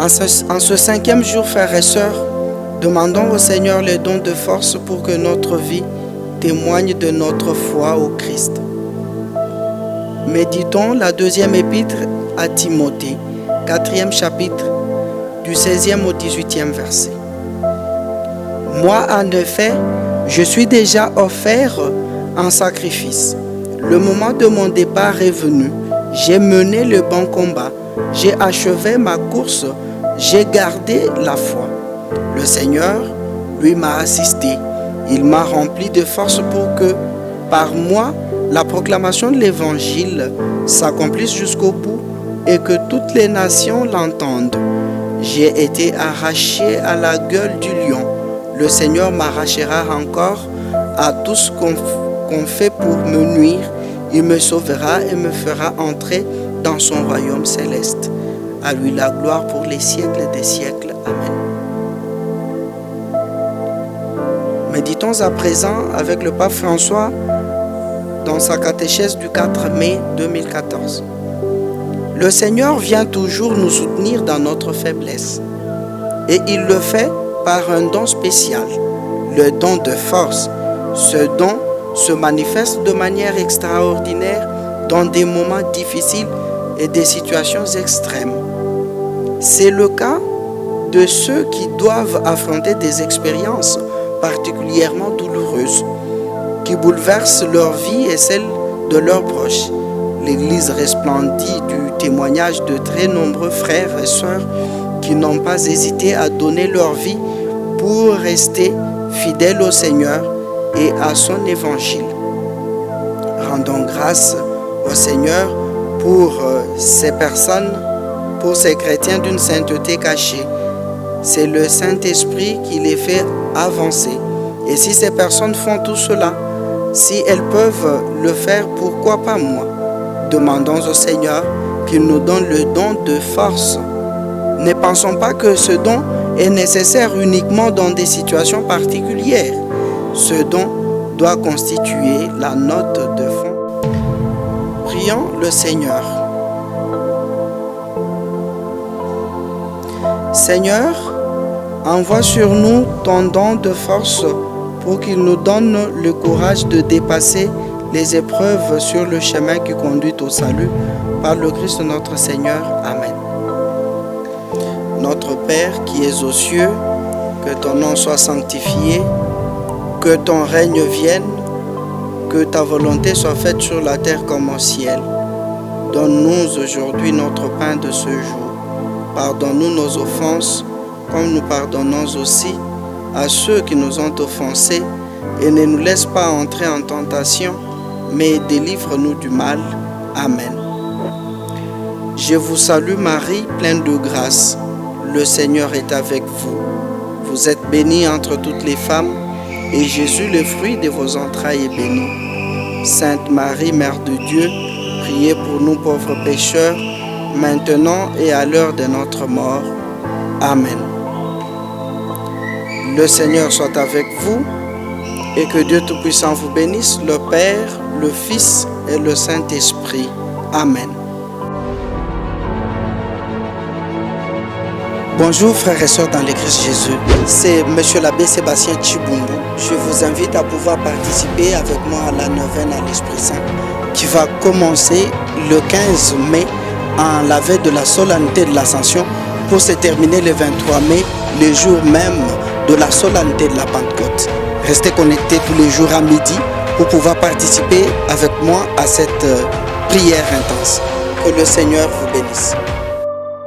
En ce 5e jour, frères et sœurs, demandons au Seigneur les dons de force pour que notre vie témoigne de notre foi au Christ. Méditons la 2e épître à Timothée, 4e chapitre, du 16e au 18e verset. Moi, en effet, je suis déjà offert en sacrifice. Le moment de mon départ est venu. J'ai mené le bon combat. J'ai achevé ma course. J'ai gardé la foi. Le Seigneur, lui, m'a assisté. Il m'a rempli de force pour que, par moi, la proclamation de l'Évangile s'accomplisse jusqu'au bout et que toutes les nations l'entendent. J'ai été arraché à la gueule du lion. Le Seigneur m'arrachera encore à tout ce qu'on fait pour me nuire. Il me sauvera et me fera entrer dans son royaume céleste. À lui la gloire pour les siècles des siècles. Amen. Méditons à présent avec le pape François dans sa catéchèse du 4 mai 2014. Le Seigneur vient toujours nous soutenir dans notre faiblesse. Et il le fait par un don spécial, le don de force. Ce don se manifeste de manière extraordinaire dans des moments difficiles et des situations extrêmes. C'est le cas de ceux qui doivent affronter des expériences particulièrement douloureuses, qui bouleversent leur vie et celle de leurs proches. L'Église resplendit du témoignage de très nombreux frères et sœurs qui n'ont pas hésité à donner leur vie pour rester fidèles au Seigneur et à son évangile. Rendons grâce au Seigneur pour ces personnes, pour ces chrétiens d'une sainteté cachée. C'est le Saint-Esprit qui les fait avancer. Et si ces personnes font tout cela, si elles peuvent le faire, pourquoi pas moi? Demandons au Seigneur qu'il nous donne le don de force. Ne pensons pas que ce don est nécessaire uniquement dans des situations particulières. Ce don doit constituer la note de fond. Prions le Seigneur. Seigneur, envoie sur nous ton don de force pour qu'il nous donne le courage de dépasser les épreuves sur le chemin qui conduit au salut par le Christ notre Seigneur. Amen. Notre Père qui es aux cieux, que ton nom soit sanctifié, que ton règne vienne, que ta volonté soit faite sur la terre comme au ciel. Donne-nous aujourd'hui notre pain de ce jour. Pardonne-nous nos offenses, comme nous pardonnons aussi à ceux qui nous ont offensés, et ne nous laisse pas entrer en tentation, mais délivre-nous du mal. Amen. Je vous salue Marie, pleine de grâce. Le Seigneur est avec vous. Vous êtes bénie entre toutes les femmes, et Jésus, le fruit de vos entrailles, est béni. Sainte Marie, Mère de Dieu, priez pour nous pauvres pécheurs, maintenant et à l'heure de notre mort. Amen. Le Seigneur soit avec vous et que Dieu Tout-Puissant vous bénisse, le Père, le Fils et le Saint-Esprit. Amen. Bonjour frères et sœurs dans le Christ Jésus, c'est Monsieur l'abbé Sébastien Chibumbu. Je vous invite à pouvoir participer avec moi à la neuvaine à l'Esprit Saint qui va commencer le 15 mai en la veille de la solennité de l'Ascension pour se terminer le 23 mai, le jour même de la solennité de la Pentecôte. Restez connectés tous les jours à midi pour pouvoir participer avec moi à cette prière intense. Que le Seigneur vous bénisse.